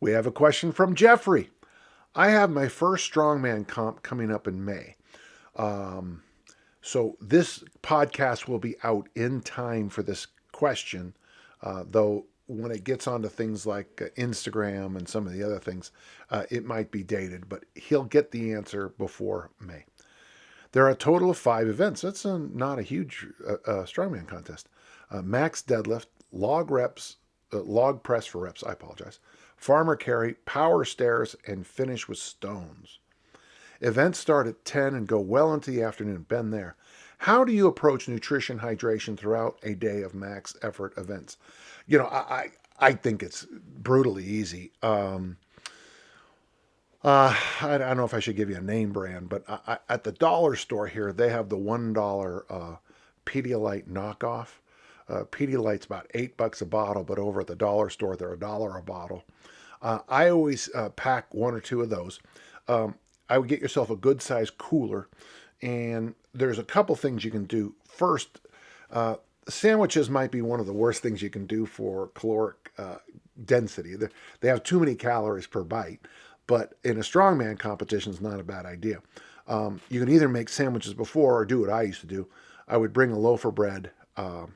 We have a question from Jeffrey. I have my first strongman comp coming up in May. Um, so this podcast will be out in time for this question, though when it gets onto things like Instagram and some of the other things, it might be dated, but he'll get the answer before May. There are a total of 5 events. That's not a huge strongman contest. Max deadlift, log press for reps, I apologize, farmer carry, power stairs, and finish with stones. Events start at 10 and go well into the afternoon. Been there. How do you approach nutrition, hydration throughout a day of max effort events? I think it's brutally easy. I don't know if I should give you a name brand, but at the dollar store here, they have the $1 Pedialyte knockoff. Pedialyte's about $8 a bottle, but over at the dollar store, they're $1 a bottle. I always pack one or two of those. I would get yourself a good sized cooler, and there's a couple things you can do. First, sandwiches might be one of the worst things you can do for caloric density. They have too many calories per bite, but in a strongman competition, it's not a bad idea. You can either make sandwiches before or do what I used to do. I would bring a loaf of bread, a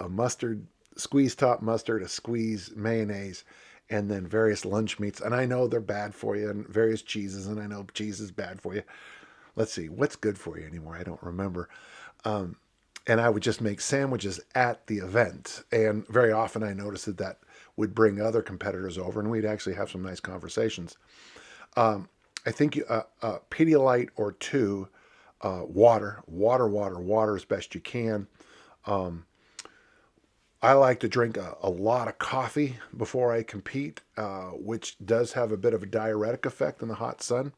mustard, squeeze top mustard, a squeeze mayonnaise, and then various lunch meats. And I know they're bad for you, and various cheeses, and I know cheese is bad for you. Let's see, what's good for you anymore? I don't remember. And I would just make sandwiches at the event. And very often I noticed that would bring other competitors over, and we'd actually have some nice conversations. I think Pedialyte or two, water as best you can. I like to drink a lot of coffee before I compete, which does have a bit of a diuretic effect in the hot sun.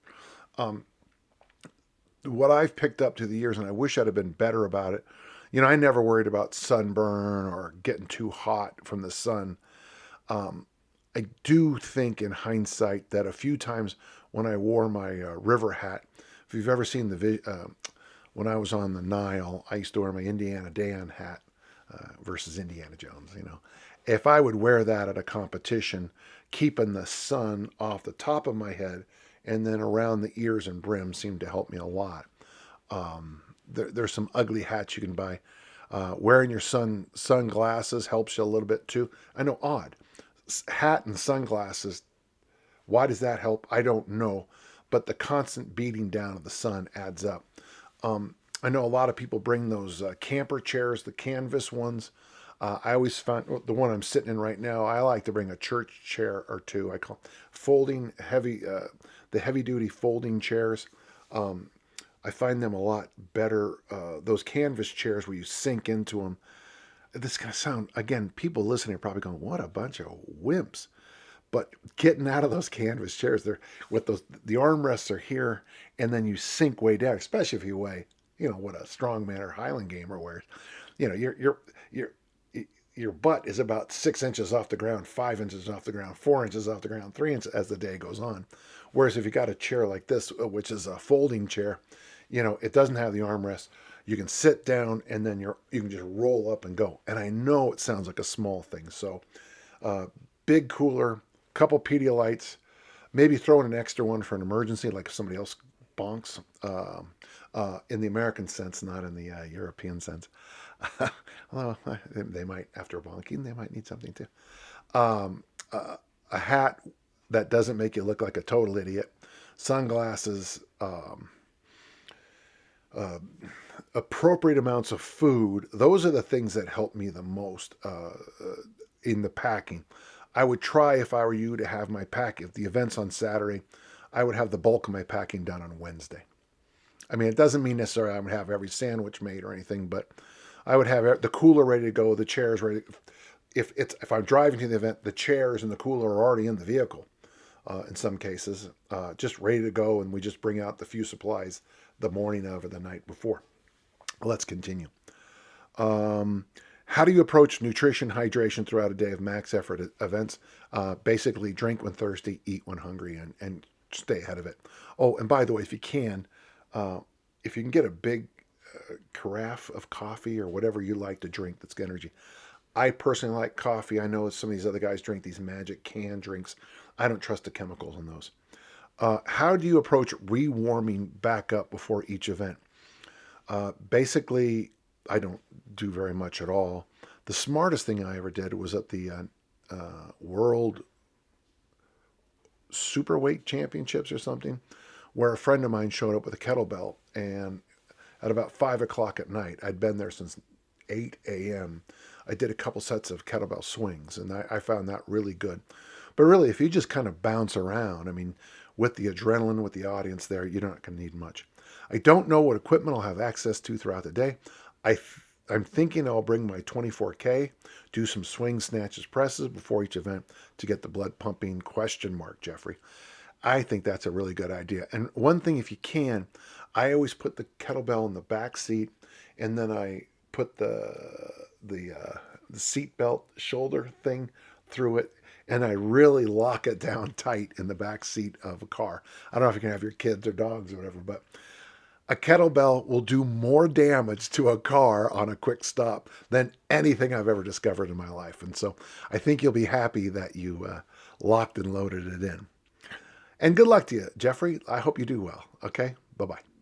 What I've picked up through the years, and I wish I'd have been better about it, I never worried about sunburn or getting too hot from the sun. I do think in hindsight that a few times when I wore my river hat, if you've ever seen when I was on the Nile, I used to wear my Indiana Dan hat versus Indiana Jones. If I would wear that at a competition, keeping the sun off the top of my head and then around the ears and brim seemed to help me a lot. There's some ugly hats you can buy. Wearing your sunglasses helps you a little bit too. I know, odd. Hat and sunglasses, why does that help? I don't know. But the constant beating down of the sun adds up. I know a lot of people bring those camper chairs, the canvas ones. I always find the one I'm sitting in right now, I like to bring a church chair or two. I call folding the heavy duty folding chairs. I find them a lot better. Those canvas chairs where you sink into them. This is going to sound, again, people listening are probably going, what a bunch of wimps. But getting out of those canvas chairs, they're with the armrests are here, and then you sink way down, especially if you weigh, what a strongman or Highland gamer wears. Your butt is about 6 inches off the ground, 5 inches off the ground, 4 inches off the ground, 3 inches as the day goes on. Whereas if you got a chair like this, which is a folding chair, it doesn't have the armrest. You can sit down and then you can just roll up and go. And I know it sounds like a small thing. So big cooler, couple Pedialytes, maybe throw in an extra one for an emergency, like if somebody else bonks, in the American sense, not in the European sense. Well, they might, after bonking, they might need something too. A hat that doesn't make you look like a total idiot. Sunglasses, appropriate amounts of food. Those are the things that help me the most in the packing. I would try, if I were you, to have my pack. If the event's on Saturday, I would have the bulk of my packing done on Wednesday. I mean, it doesn't mean necessarily I would have every sandwich made or anything, but I would have the cooler ready to go, the chairs ready. If I'm driving to the event, the chairs and the cooler are already in the vehicle. In some cases, just ready to go, and we just bring out the few supplies the morning of or the night before. Let's continue. How do you approach nutrition, hydration throughout a day of max effort events? Basically, drink when thirsty, eat when hungry, and stay ahead of it. Oh, and by the way, if you can get a big carafe of coffee or whatever you like to drink that's energy, I personally like coffee. I know some of these other guys drink these magic can drinks. I don't trust the chemicals in those. How do you approach rewarming back up before each event? Basically, I don't do very much at all. The smartest thing I ever did was at the World Superweight Championships or something, where a friend of mine showed up with a kettlebell, and at about 5 o'clock at night, I'd been there since 8 a.m. I did a couple sets of kettlebell swings, and I found that really good. But really, if you just kind of bounce around, I mean, with the adrenaline, with the audience there, you're not going to need much. I don't know what equipment I'll have access to throughout the day. I'm thinking I'll bring my 24K, do some swing snatches, presses before each event to get the blood pumping, ? Jeffrey. I think that's a really good idea. And one thing, if you can, I always put the kettlebell in the back seat, and then I put the seat belt shoulder thing through it, and I really lock it down tight in the back seat of a car. I don't know if you can have your kids or dogs or whatever, but a kettlebell will do more damage to a car on a quick stop than anything I've ever discovered in my life. And so I think you'll be happy that you locked and loaded it in. And good luck to you, Jeffrey. I hope you do well. Okay? Bye-bye.